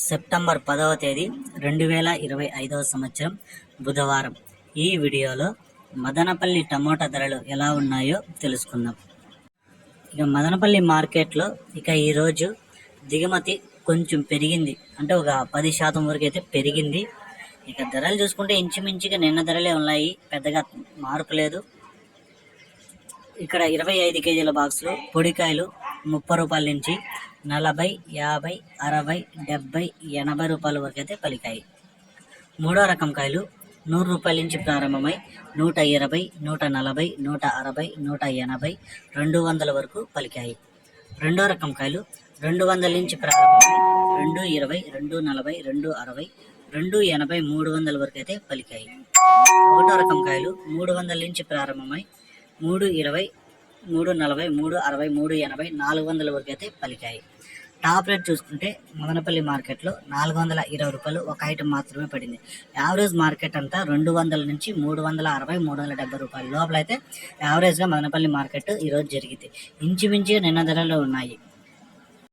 September 10వ తేదీ 2025వ సంవత్సరం బుధవారం. ఈ వీడియోలో మదనపల్లి టమోటా ధరలు ఎలా ఉన్నాయో తెలుసుకుందాం. మదనపల్లి మార్కెట్లో ఈరోజు దిగుమతి కొంచెం పెరిగింది, అంటే ఒక 10% వరకు అయితే పెరిగింది. ధరలు చూసుకుంటే ఇంచుమించుగా నిన్న ధరలే ఉన్నాయి, పెద్దగా మార్పు లేదు. ఇక్కడ 25 కేజీల బాక్సులు పొడికాయలు 30 రూపాయల నుంచి 40, 50, 60, 70, 80 రూపాయల వరకు అయితే పలికాయి. మూడో రకం కాయలు 100 రూపాయల నుంచి ప్రారంభమై 120, 140, 160, 180, 200 వరకు పలికాయి. రెండో రకం కాయలు 200 నుంచి ప్రారంభమై 220, 240, 260, 280, 300 వరకు అయితే పలికాయి. ఒకటో రకం కాయలు 300 నుంచి ప్రారంభమై 320, 340, 360, 380, 400 వరకు అయితే పలికాయి. టాప్ రేట్ చూసుకుంటే మదనపల్లి మార్కెట్లో 420 రూపాయలు ఒక ఐటమ్ మాత్రమే పడింది. యావరేజ్ మార్కెట్ అంతా 200 నుంచి 360, 370 రూపాయల లోపల అయితే యావరేజ్గా మదనపల్లి మార్కెట్ ఈరోజు జరిగింది. ఇంచుమించుగా నిన్న ధరలు ఉన్నాయి.